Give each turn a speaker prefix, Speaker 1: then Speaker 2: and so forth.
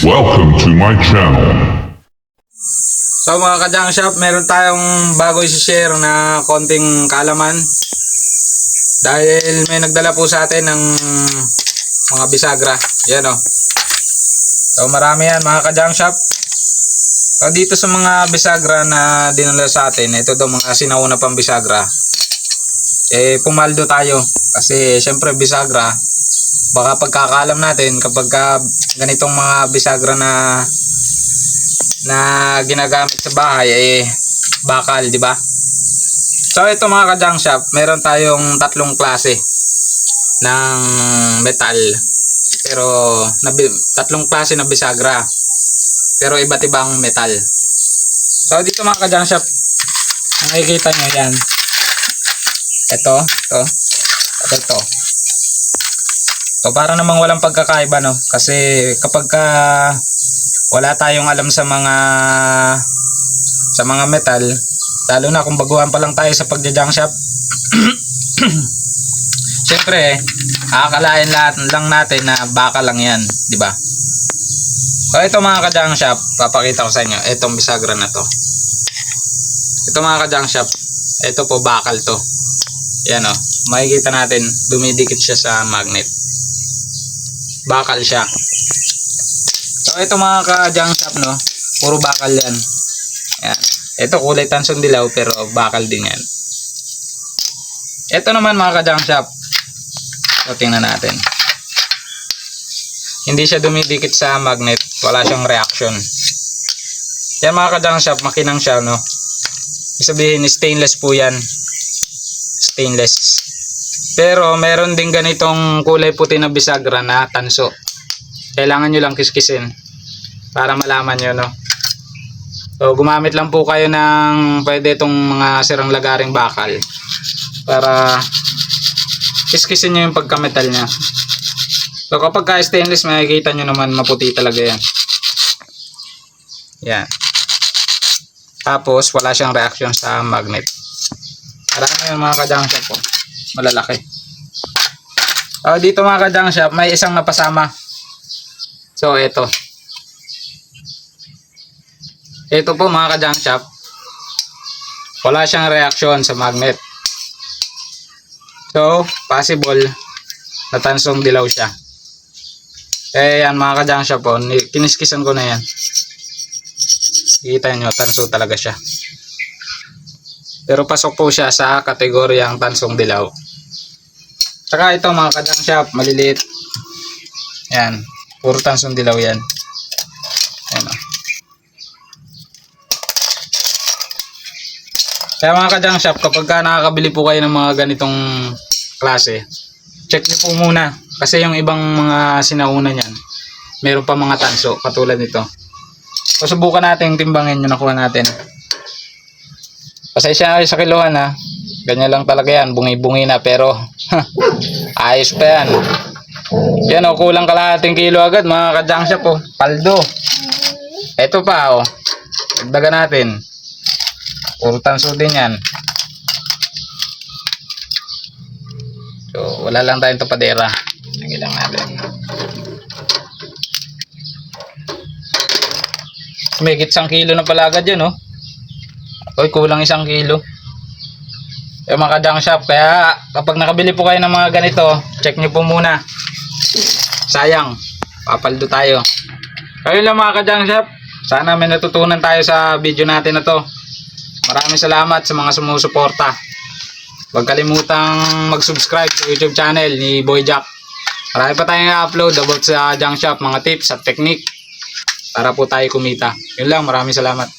Speaker 1: Welcome to my channel.
Speaker 2: So mga ka-junk shop, meron tayong bago i-share na konting kaalaman. Dahil may nagdala po sa atin ng mga bisagra. Yan o. So marami yan mga ka-junk shop. So dito sa mga bisagra na dinala sa atin, ito daw mga sinauna pang bisagra. Pumaldo tayo. Kasi syempre bisagra, baka pagkakaalam natin kapag ganitong mga bisagra na ginagamit sa bahay bakal, di ba? So ito mga ka-junk shop, meron tayong tatlong klase ng metal. Pero tatlong klase ng bisagra. Pero iba't ibang metal. So dito mga ka-junk shop, nakikita nyo yan. Ito. So para namang walang pagkakaiba, no? Kasi kapag wala tayong alam sa mga metal, lalo na kung baguhan pa lang tayo sa pagja-junk shop, siyempre akalain lang natin na baka lang yan, di ba? So ito mga ka-junk shop, papakita ko sa inyo itong bisagra na to. Ito mga ka-junk shop, ito po bakal to. Yan o, makikita natin dumidikit siya sa magnet, bakal siya. So ito mga ka-junk shop, no, puro bakal yan. Yan. Ito kulay tansong dilaw pero bakal din yan. Ito naman mga ka-junk shop, so tingnan natin. Hindi siya dumidikit sa magnet, wala siyang reaction. Yan mga ka-junk shop, makinang siya, no. Ibig sabihin stainless po yan. Stainless. Pero meron din ganitong kulay puti na bisagra na tanso. Kailangan nyo lang kiskisin para malaman nyo, no. So gumamit lang po kayo ng pwede itong mga sirang lagaring bakal para kiskisin nyo yung pagkametal nya. So kapag ka stainless, makikita nyo naman maputi talaga yan. Yan. Tapos wala siyang reaction sa magnet. Marami yung mga ka-junk shop po, malalaki. So dito mga ka-junk shop, may isang napasama. So ito po mga ka-junk shop, wala siyang reaction sa magnet. So possible na tansong dilaw siya. Yan mga ka-junk shop po, kiniskisan ko na yan. Kita nyo, tanso talaga siya. Pero pasok po siya sa kategoryang tansong dilaw. Saka ito mga ka-junk shop, maliliit. Yan, puro tansong dilaw yan. Ayan o. Kaya mga ka-junk shop, kapag nakakabili po kayo ng mga ganitong klase, check nyo po muna. Kasi yung ibang mga sinauna niyan, meron pa mga tanso katulad nito. So subukan natin timbangin yung nakuha natin. Pasensya sa kiluhan ha. Ganyan lang talaga yan, bungi-bungi na pero ayos pa yan. Yan o, kulang kalahating kilo agad mga ka-junk shop o. Paldo. Ito pa o, dagdagan natin. Puro tanso din yan. So wala lang tayong tapadera. Lagyan lang natin. May higit 1 kilo na pala agad yan o. Oy, kulang 1 kilo. Yung mga ka-junk shop, kaya kapag nakabili po kayo ng mga ganito, check nyo po muna. Sayang, papaldo tayo. Kaya lang mga ka-junk shop, sana may natutunan tayo sa video natin na to. Maraming salamat sa mga sumusuporta. Huwag kalimutang mag-subscribe sa YouTube channel ni Boy Jack. Marami pa tayong i-upload about sa junk shop, mga tips at technique para po tayo kumita. Yun lang, maraming salamat.